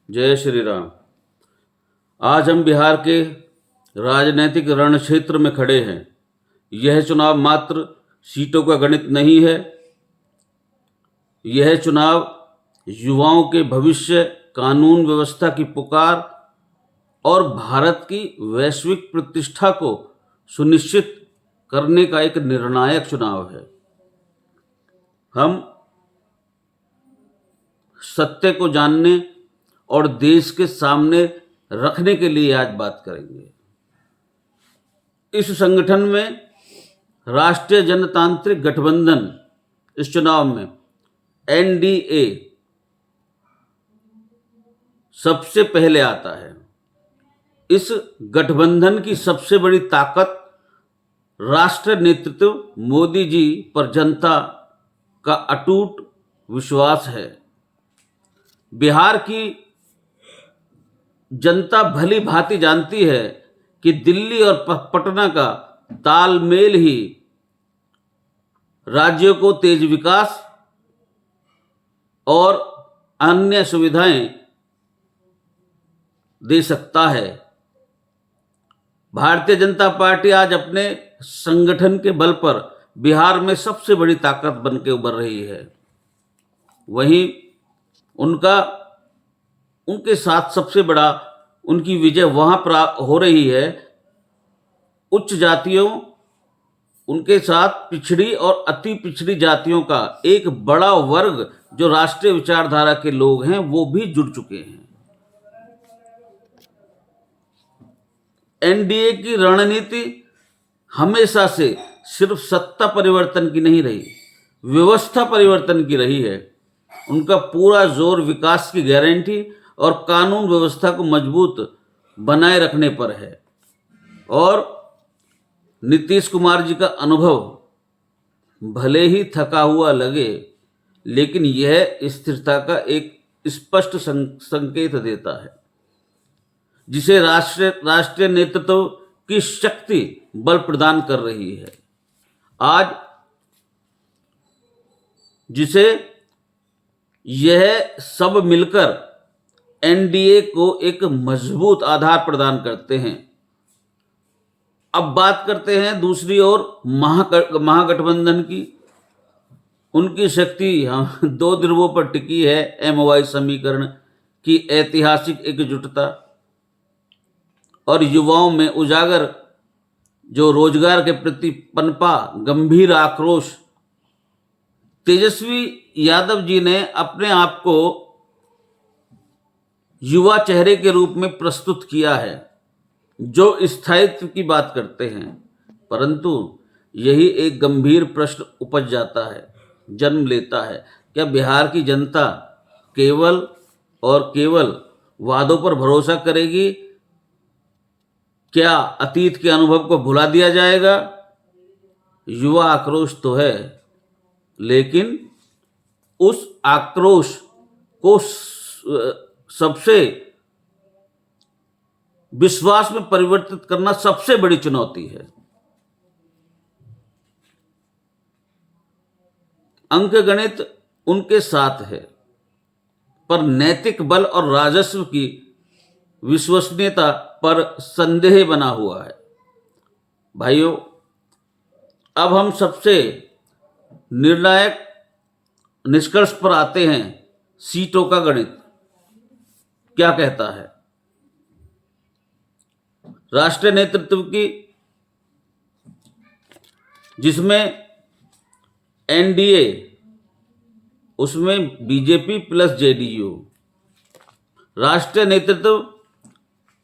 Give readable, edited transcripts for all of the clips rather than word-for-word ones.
जय श्री राम। आज हम बिहार के राजनीतिक रण क्षेत्र में खड़े हैं। यह चुनाव मात्र सीटों का गणित नहीं है। यह चुनाव युवाओं के भविष्य, कानून व्यवस्था की पुकार और भारत की वैश्विक प्रतिष्ठा को सुनिश्चित करने का एक निर्णायक चुनाव है। हम सत्य को जानने और देश के सामने रखने के लिए आज बात करेंगे। इस संगठन में राष्ट्रीय जनतांत्रिक गठबंधन इस चुनाव में एनडीए सबसे पहले आता है। इस गठबंधन की सबसे बड़ी ताकत राष्ट्रीय नेतृत्व मोदी जी पर जनता का अटूट विश्वास है। बिहार की जनता भली भांति जानती है कि दिल्ली और पटना का तालमेल ही राज्यों को तेज विकास और अन्य सुविधाएं दे सकता है। भारतीय जनता पार्टी आज अपने संगठन के बल पर बिहार में सबसे बड़ी ताकत बन के उभर रही है। वहीं उनके साथ सबसे बड़ा उनकी विजय वहां पर हो रही है उच्च जातियों, उनके साथ पिछड़ी और अति पिछड़ी जातियों का एक बड़ा वर्ग जो राष्ट्रीय विचारधारा के लोग हैं वो भी जुड़ चुके हैं। एनडीए की रणनीति हमेशा से सिर्फ सत्ता परिवर्तन की नहीं रही, व्यवस्था परिवर्तन की रही है। उनका पूरा जोर विकास की गारंटी और कानून व्यवस्था को मजबूत बनाए रखने पर है। और नीतीश कुमार जी का अनुभव भले ही थका हुआ लगे, लेकिन यह स्थिरता का एक स्पष्ट संकेत देता है, जिसे राष्ट्रीय नेतृत्व की शक्ति बल प्रदान कर रही है। आज जिसे यह सब मिलकर एनडीए को एक मजबूत आधार प्रदान करते हैं। अब बात करते हैं दूसरी ओर महागठबंधन की। उनकी शक्ति दो ध्रुवों पर टिकी है। एमओआई समीकरण की ऐतिहासिक एकजुटता और युवाओं में उजागर जो रोजगार के प्रति पनपा गंभीर आक्रोश। तेजस्वी यादव जी ने अपने आप को युवा चेहरे के रूप में प्रस्तुत किया है, जो स्थायित्व की बात करते हैं। परंतु यही एक गंभीर प्रश्न उपज जाता है, जन्म लेता है। क्या बिहार की जनता केवल और केवल वादों पर भरोसा करेगी? क्या अतीत के अनुभव को भुला दिया जाएगा? युवा आक्रोश तो है, लेकिन उस आक्रोश को सबसे विश्वास में परिवर्तित करना सबसे बड़ी चुनौती है। अंकगणित उनके साथ है, पर नैतिक बल और राजस्व की विश्वसनीयता पर संदेह बना हुआ है। भाइयों, अब हम सबसे निर्णायक निष्कर्ष पर आते हैं। सीटों का गणित क्या कहता है? राष्ट्रीय नेतृत्व की, जिसमें एनडीए, उसमें बीजेपी प्लस जेडीयू। राष्ट्रीय नेतृत्व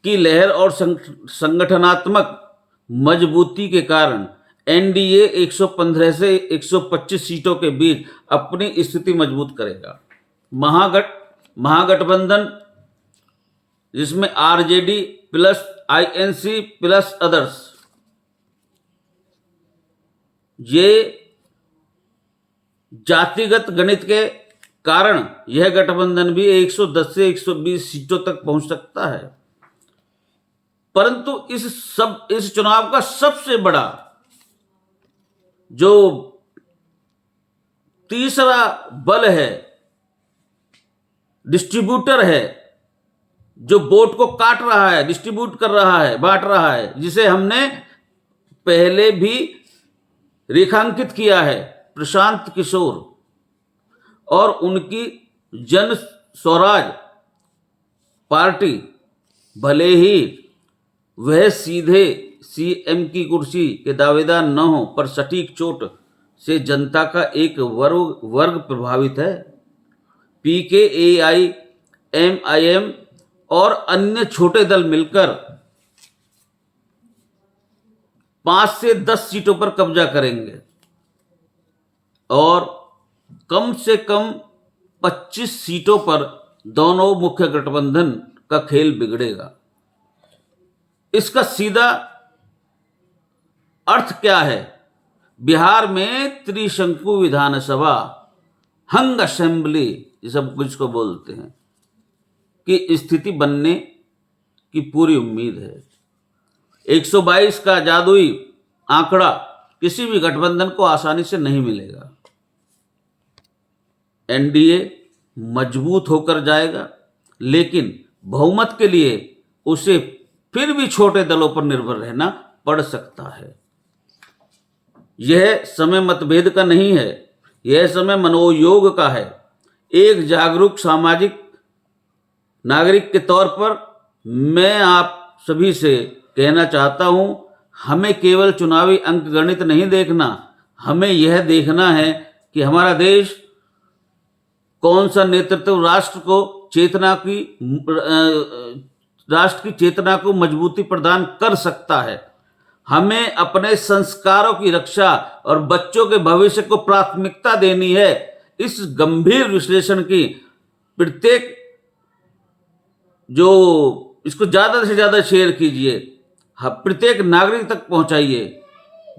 की लहर और संगठनात्मक मजबूती के कारण एनडीए 115 से 125 सीटों के बीच अपनी स्थिति मजबूत करेगा। महागठबंधन, जिसमें RJD plus INC plus others, ये जातिगत गणित के कारण यह गठबंधन भी 110 से 120 सीटों तक पहुंच सकता है। परंतु इस चुनाव का सबसे बड़ा जो तीसरा बल है, डिस्ट्रीब्यूटर है, जो वोट को काट रहा है, डिस्ट्रीब्यूट कर रहा है, बांट रहा है, जिसे हमने पहले भी रेखांकित किया है, प्रशांत किशोर और उनकी जन स्वराज पार्टी, भले ही वह सीधे सीएम की कुर्सी के दावेदार न हो, पर सटीक चोट से जनता का एक वर्ग प्रभावित है। पीकेएआई, एमआईएम और अन्य छोटे दल मिलकर 5 से 10 सीटों पर कब्जा करेंगे और कम से कम 25 सीटों पर दोनों मुख्य गठबंधन का खेल बिगड़ेगा। इसका सीधा अर्थ क्या है? बिहार में त्रिशंकु विधानसभा, हंग असेंबली सब कुछ को बोलते हैं, की स्थिति बनने की पूरी उम्मीद है। 122 का जादुई आंकड़ा किसी भी गठबंधन को आसानी से नहीं मिलेगा। एनडीए मजबूत होकर जाएगा, लेकिन बहुमत के लिए उसे फिर भी छोटे दलों पर निर्भर रहना पड़ सकता है। यह समय मतभेद का नहीं है, यह समय मनोयोग का है। एक जागरूक सामाजिक नागरिक के तौर पर मैं आप सभी से कहना चाहता हूं, हमें केवल चुनावी अंकगणित नहीं देखना, हमें यह देखना है कि हमारा देश कौन सा नेतृत्व राष्ट्र की चेतना को मजबूती प्रदान कर सकता है। हमें अपने संस्कारों की रक्षा और बच्चों के भविष्य को प्राथमिकता देनी है। इस गंभीर विश्लेषण की प्रत्येक इसको ज्यादा से ज्यादा शेयर कीजिए, प्रत्येक नागरिक तक पहुंचाइए।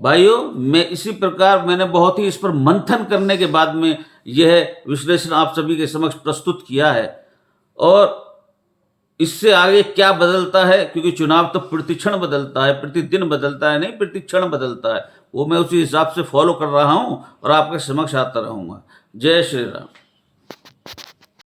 भाइयों, मैं इसी प्रकार मैंने बहुत ही इस पर मंथन करने के बाद में यह विश्लेषण आप सभी के समक्ष प्रस्तुत किया है। और इससे आगे क्या बदलता है, क्योंकि चुनाव तो प्रतिक्षण बदलता है, प्रतिदिन बदलता है, नहीं प्रतिक्षण बदलता है, वो मैं उसी हिसाब से फॉलो कर रहा हूं और आपके समक्ष आता रहूंगा। जय श्री राम।